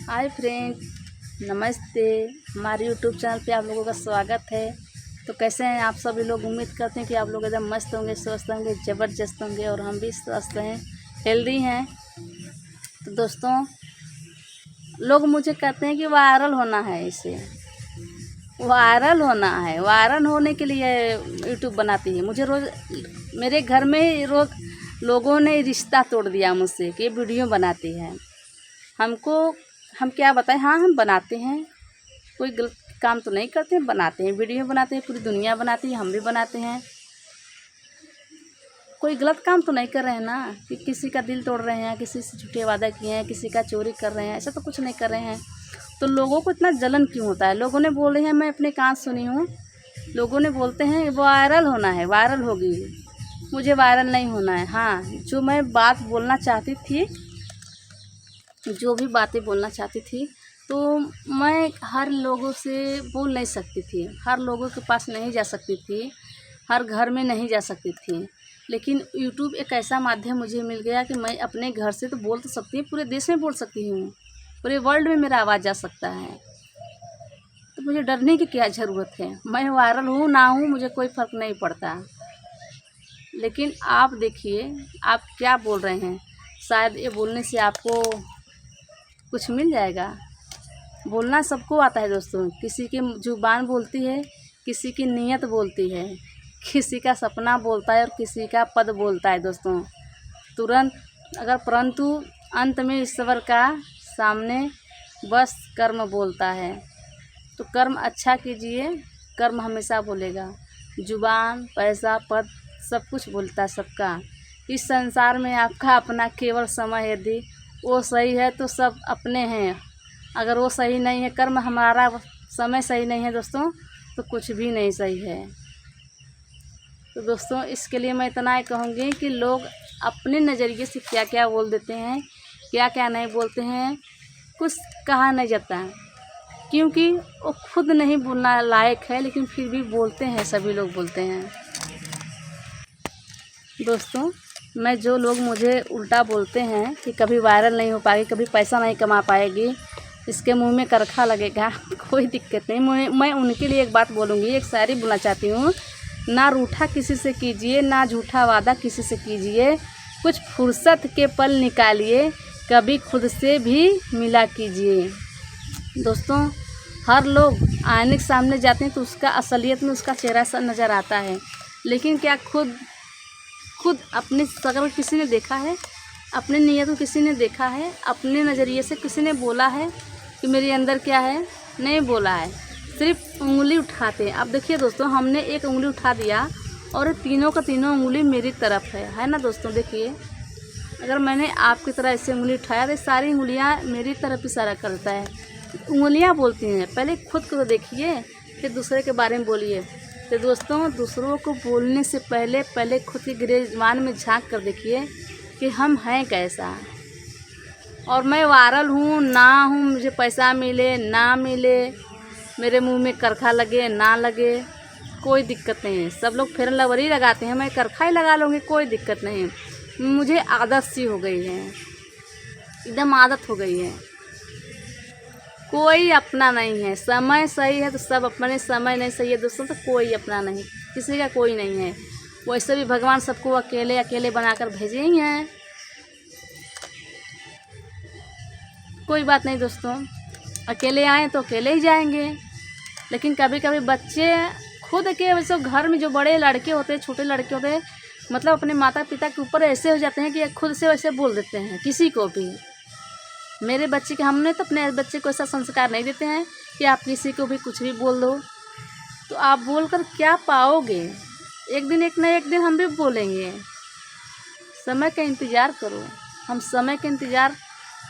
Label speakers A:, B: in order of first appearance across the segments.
A: Hi friends, नमस्ते। हमारे YouTube channel पे आप लोगों का स्वागत है। तो कैसे हैं आप सभी लोग? उम्मीद करते हैं कि आप लोग एकदम मस्त होंगे, स्वस्थ होंगे, ज़बरदस्त होंगे और हम भी स्वस्थ हैं, हेल्दी हैं। तो दोस्तों, लोग मुझे कहते हैं कि वायरल होना है, इसे वायरल होना है। वायरल होने के लिए यूट्यूब बनाती है। मुझे रोज़ मेरे घर में रोज़ लोगों ने रिश्ता तोड़ दिया मुझसे कि ये वीडियो बनाती है। हम क्या बताएं? हाँ, हम बनाते हैं, कोई गलत काम तो नहीं करते हैं, बनाते हैं, वीडियो बनाते हैं, पूरी दुनिया बनाती है, हम भी बनाते हैं। कोई गलत काम तो नहीं कर रहे हैं ना, कि किसी का दिल तोड़ रहे हैं, किसी से झूठे वादा किए हैं, किसी का चोरी कर रहे हैं, ऐसा तो कुछ नहीं कर रहे हैं। तो लोगों को इतना जलन क्यों होता है? लोगों ने बोले हैं, मैं अपने कान सुनी हूँ, लोगों ने बोलते हैं वायरल होना है, वायरल होगी। मुझे वायरल नहीं होना है। हाँ, जो मैं बात बोलना चाहती थी, जो भी बातें बोलना चाहती थी, तो मैं हर लोगों से बोल नहीं सकती थी, हर लोगों के पास नहीं जा सकती थी, हर घर में नहीं जा सकती थी। लेकिन यूट्यूब एक ऐसा माध्यम मुझे मिल गया कि मैं अपने घर से तो बोल तो सकती हूँ, पूरे देश में बोल सकती हूँ, पूरे वर्ल्ड में मेरा आवाज़ जा सकता है। तो मुझे डरने की क्या ज़रूरत है? मैं वायरल हूँ ना हूँ, मुझे कोई फ़र्क नहीं पड़ता। लेकिन आप देखिए, आप क्या बोल रहे हैं? शायद ये बोलने से आपको कुछ मिल जाएगा। बोलना सबको आता है दोस्तों, किसी की जुबान बोलती है, किसी की नीयत बोलती है, किसी का सपना बोलता है और किसी का पद बोलता है दोस्तों। परंतु अंत में ईश्वर का सामने बस कर्म बोलता है। तो कर्म अच्छा कीजिए, कर्म हमेशा बोलेगा। जुबान, पैसा, पद सब कुछ बोलता है सबका। इस संसार में आपका अपना केवल समय, यदि वो सही है तो सब अपने हैं, अगर वो सही नहीं है, कर्म हमारा, समय सही नहीं है दोस्तों, तो कुछ भी नहीं सही है। तो दोस्तों, इसके लिए मैं इतना ही कहूँगी कि लोग अपने नज़रिए से क्या क्या बोल देते हैं, क्या क्या नहीं बोलते हैं, कुछ कहा नहीं जाता, क्योंकि वो खुद नहीं बोलना लायक है, लेकिन फिर भी बोलते हैं, सभी लोग बोलते हैं। दोस्तों, जो लोग मुझे उल्टा बोलते हैं कि कभी वायरल नहीं हो पाएगी, कभी पैसा नहीं कमा पाएगी, इसके मुंह में करखा लगेगा, कोई दिक्कत नहीं। मैं उनके लिए एक बात बोलूँगी, एक शायरी बोलना चाहती हूँ। ना रूठा किसी से कीजिए, ना झूठा वादा किसी से कीजिए, कुछ फुर्सत के पल निकालिए, कभी खुद से भी मिला कीजिए। दोस्तों, हर लोग आईने के सामने जाते हैं तो उसका असलियत में उसका चेहरा सा नज़र आता है, लेकिन क्या खुद अपनी शक्ल किसी ने देखा है? अपनी नीयत को किसी ने देखा है? अपने नज़रिए से किसी ने बोला है कि मेरे अंदर क्या है? नहीं बोला है, सिर्फ उंगली उठाते हैं। अब देखिए दोस्तों, हमने एक उंगली उठा दिया और तीनों का तीनों उंगली मेरी तरफ है ना दोस्तों? देखिए, अगर मैंने आपकी तरह ऐसे उंगली उठाया तो सारी उंगलियां मेरी तरफ इशारा करता है। उंगलियां बोलती हैं, पहले खुद को तो देखिए, फिर दूसरे के बारे में बोलिए। तो दोस्तों, दूसरों को बोलने से पहले खुद के गिरेबान में झांक कर देखिए कि हम हैं कैसा। और मैं वायरल हूँ ना हूँ, मुझे पैसा मिले ना मिले, मेरे मुंह में करखा लगे ना लगे, कोई दिक्कत नहीं है। सब लोग फेयर लवली लगाते हैं, मैं करखा ही लगा लूँगी, कोई दिक्कत नहीं है। मुझे आदत सी हो गई है, एकदम आदत हो गई है। कोई अपना नहीं है। समय सही है तो सब अपने, समय नहीं सही है दोस्तों तो कोई अपना नहीं, किसी का कोई नहीं है। वैसे भी भगवान सबको अकेले अकेले बनाकर भेजे ही हैं। कोई बात नहीं दोस्तों, अकेले आए तो अकेले ही जाएंगे। लेकिन कभी कभी बच्चे खुद के वैसे घर में जो बड़े लड़के होते हैं, छोटे लड़के होते हैं, मतलब अपने माता पिता के ऊपर ऐसे हो जाते हैं कि खुद से वैसे बोल देते हैं किसी को भी। मेरे बच्चे के, हमने तो अपने बच्चे को ऐसा संस्कार नहीं देते हैं कि आप किसी को भी कुछ भी बोल दो। तो आप बोलकर क्या पाओगे? एक दिन ना एक दिन हम भी बोलेंगे। समय का इंतज़ार करो। हम समय का इंतज़ार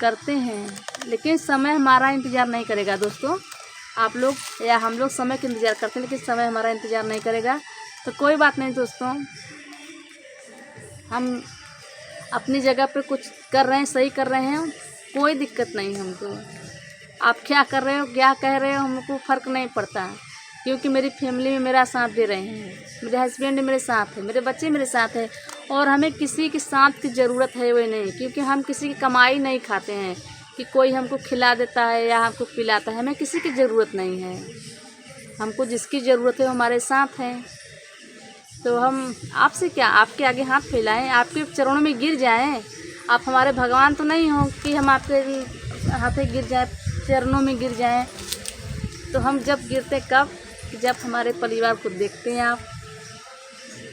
A: करते हैं, लेकिन समय हमारा इंतज़ार नहीं करेगा दोस्तों। आप लोग या हम लोग समय का इंतज़ार करते हैं, लेकिन समय हमारा इंतज़ार नहीं करेगा। तो कोई बात नहीं दोस्तों, हम अपनी जगह पे कुछ कर रहे हैं, सही कर रहे हैं, कोई दिक्कत नहीं हमको। आप क्या कर रहे हो, क्या कह रहे हो, हमको फ़र्क नहीं पड़ता, क्योंकि मेरी फैमिली में मेरा साथ दे रहे हैं, मेरे हस्बैंड मेरे साथ है, मेरे बच्चे मेरे साथ है, और हमें किसी के साथ की ज़रूरत है वो नहीं, क्योंकि हम किसी की कमाई नहीं खाते हैं, कि कोई हमको खिला देता है या हमको पिलाता है। हमें किसी की ज़रूरत नहीं है। हमको जिसकी ज़रूरत है वो हमारे साथ है। तो हम आपसे क्या, आपके आगे हाथ फैलाएं, आपके चरणों में गिर जाएं। आप हमारे भगवान तो नहीं हो कि हम आपके हाथे गिर जाएं, चरणों में गिर जाएं। तो हम जब गिरते कब, जब हमारे परिवार को देखते हैं आप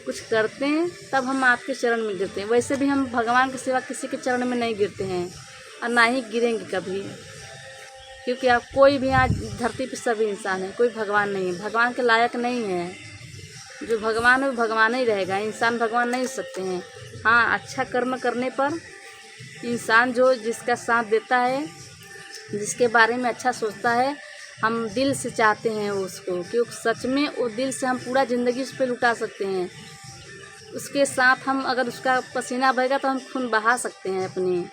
A: कुछ करते हैं, तब हम आपके चरण में गिरते हैं। वैसे भी हम भगवान के सिवा किसी के चरण में नहीं गिरते हैं और ना ही गिरेंगे कभी, क्योंकि आप कोई भी आज धरती पर सभी इंसान है, कोई भगवान नहीं है। भगवान के लायक नहीं है। जो भगवान है वो भगवान ही रहेगा, इंसान भगवान नहीं हो सकते हैं। हाँ, अच्छा कर्म करने पर इंसान जो जिसका साथ देता है, जिसके बारे में अच्छा सोचता है, हम दिल से चाहते हैं उसको, क्योंकि सच में वो दिल से हम पूरा ज़िंदगी उस पर लुटा सकते हैं। उसके साथ हम अगर उसका पसीना बहेगा तो हम खून बहा सकते हैं अपनी,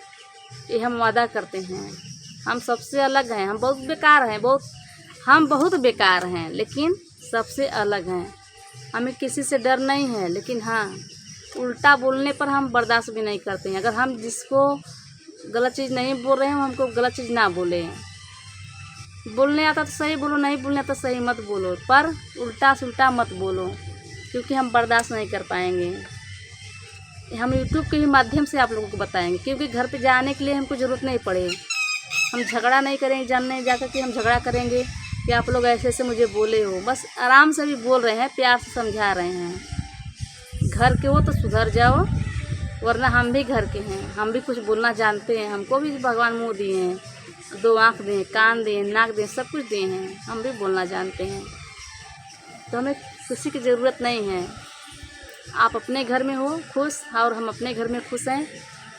A: ये हम वादा करते हैं। हम सबसे अलग हैं, हम बहुत बेकार हैं, हम बहुत बेकार हैं, लेकिन सबसे अलग हैं। हमें किसी से डर नहीं है, लेकिन हाँ, उल्टा बोलने पर हम बर्दाश्त भी नहीं करते हैं। अगर हम जिसको गलत चीज़ नहीं बोल रहे हैं, हमको गलत चीज़ ना बोलें। बोलने आता तो सही बोलो, नहीं बोलने आता तो सही मत बोलो, पर उल्टा से उल्टा मत बोलो, क्योंकि हम बर्दाश्त नहीं कर पाएंगे। हम यूट्यूब के ही माध्यम से आप लोगों को बताएंगे, क्योंकि घर पे जाने के लिए हमको ज़रूरत नहीं पड़े। हम झगड़ा नहीं करेंगे, जानने जाकर के हम झगड़ा करेंगे कि आप लोग ऐसे ऐसे मुझे बोले हो। बस आराम से भी बोल रहे हैं, प्यार से समझा रहे हैं। घर के हो तो सुधर जाओ, वरना हम भी घर के हैं, हम भी कुछ बोलना जानते हैं। हमको भी भगवान मुँह दिए हैं, 2 आँख दिए, कान दिए, नाक दिए, सब कुछ दिए हैं, हम भी बोलना जानते हैं। तो हमें किसी की ज़रूरत नहीं है। आप अपने घर में हो खुश और हम अपने घर में खुश हैं।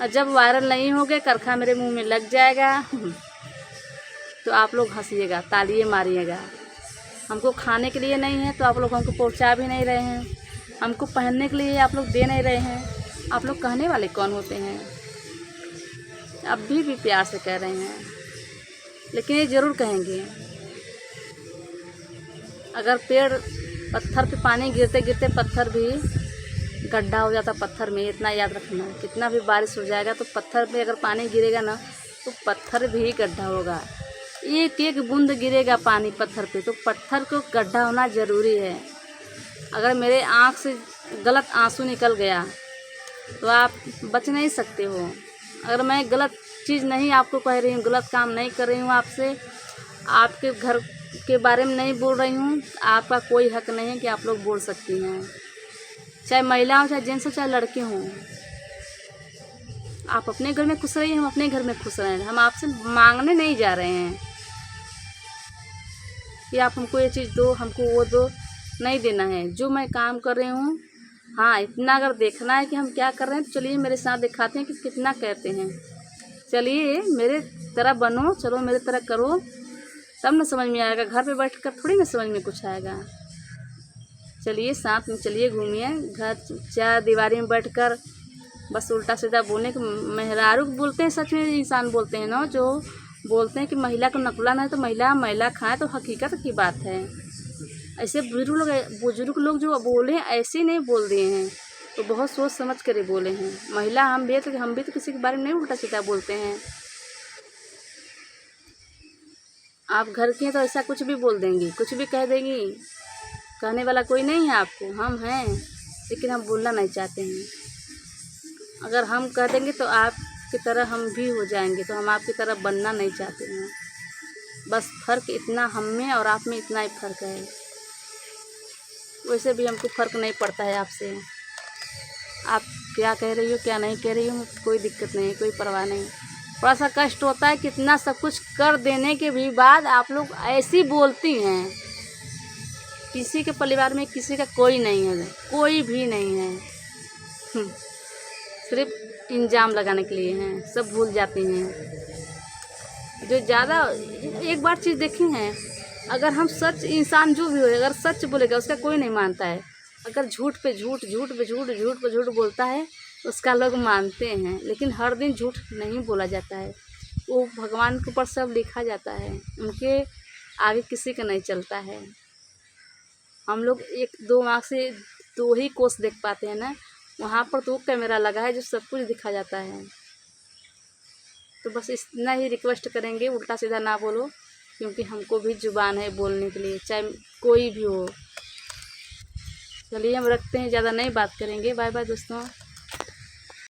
A: और जब वायरल नहीं होगे, करखा मेरे मुंह में लग जाएगा तो आप लोग हंसिएगा, तालियां मारिएगा। हमको खाने के लिए नहीं है तो आप लोग हमको पहुंचा भी नहीं रहे हैं। हमको पहनने के लिए आप लोग दे नहीं रहे हैं। आप लोग कहने वाले कौन होते हैं? अभी भी प्यार से कह रहे हैं, लेकिन ये ज़रूर कहेंगे। अगर पेड़ पत्थर पे पानी गिरते गिरते पत्थर भी गड्ढा हो जाता पत्थर में, इतना याद रखना। कितना भी बारिश हो जाएगा तो पत्थर पे अगर पानी गिरेगा ना, तो पत्थर भी गड्ढा होगा। एक एक बूंद गिरेगा पानी पत्थर पे, तो पत्थर को गड्ढा होना ज़रूरी है। अगर मेरे आँख से गलत आंसू निकल गया तो आप बच नहीं सकते हो। अगर मैं गलत चीज़ नहीं आपको कह रही हूँ, गलत काम नहीं कर रही हूँ, आपसे आपके घर के बारे में नहीं बोल रही हूँ, आपका कोई हक नहीं है कि आप लोग बोल सकती हैं। चाहे महिला हो, चाहे जेंट्स हो, चाहे लड़के हों, आप अपने घर में खुश रहिए, हम अपने घर में खुश रहें। हम आपसे मांगने नहीं जा रहे हैं कि आप हमको ये चीज़ दो, हमको वो दो, नहीं देना है। जो मैं काम कर रही हूँ, हाँ, इतना अगर देखना है कि हम क्या कर रहे हैं तो चलिए मेरे साथ दिखाते हैं कि कितना कहते हैं। चलिए मेरे तरह बनो, चलो मेरे तरह करो, तब ना समझ में आएगा। घर पे बैठकर थोड़ी ना समझ में कुछ आएगा। चलिए साथ में चलिए, घूमिए। घर 4 दीवारी में बैठकर बस उल्टा सीधा बोलने के मेहरारू बोलते हैं। सच में इंसान बोलते हैं ना, जो बोलते हैं कि महिला को नकुला ना है तो महिला खाए, तो हकीकत की बात है। ऐसे बुजुर्ग लोग जो बोले ऐसे नहीं बोल दिए हैं, तो बहुत सोच समझ कर ही बोले हैं। महिला हम भी तो किसी के बारे में नहीं उल्टा सीधा बोलते हैं। आप घर की हैं तो ऐसा कुछ भी बोल देंगी, कुछ भी कह देंगी। कहने वाला कोई नहीं है आपको, हम हैं, लेकिन हम बोलना नहीं चाहते हैं। अगर हम कह देंगे तो आपकी तरह हम भी हो जाएंगे, तो हम आपकी तरह बनना नहीं चाहते हैं। बस फ़र्क इतना हम में और आप में इतना ही फ़र्क है। वैसे भी हमको फ़र्क नहीं पड़ता है आपसे। आप क्या कह रही हो क्या नहीं कह रही हो, कोई दिक्कत नहीं, कोई परवाह नहीं। थोड़ा सा कष्ट होता है, कितना सब कुछ कर देने के भी बाद आप लोग ऐसी बोलती हैं। किसी के परिवार में किसी का कोई नहीं है, कोई भी नहीं है। सिर्फ इल्ज़ाम लगाने के लिए हैं, सब भूल जाती हैं। जो ज़्यादा एक बार चीज़ देखी हैं, अगर हम सच, इंसान जो भी हो, अगर सच बोलेगा उसका कोई नहीं मानता है। अगर झूठ पे झूठ, झूठ पे झूठ, झूठ पे झूठ बोलता है उसका लोग मानते हैं, लेकिन हर दिन झूठ नहीं बोला जाता है। वो भगवान के ऊपर सब लिखा जाता है, उनके आगे किसी का नहीं चलता है। हम लोग 1-2 आँख से 2 ही कोस देख पाते हैं ना, वहाँ पर तो कैमरा लगा है जो सब कुछ दिखा जाता है। तो बस इतना ही रिक्वेस्ट करेंगे, उल्टा सीधा ना बोलो, क्योंकि हमको भी ज़ुबान है बोलने के लिए, चाहे कोई भी हो। चलिए हम रखते हैं, ज़्यादा नहीं बात करेंगे। बाय बाय दोस्तों।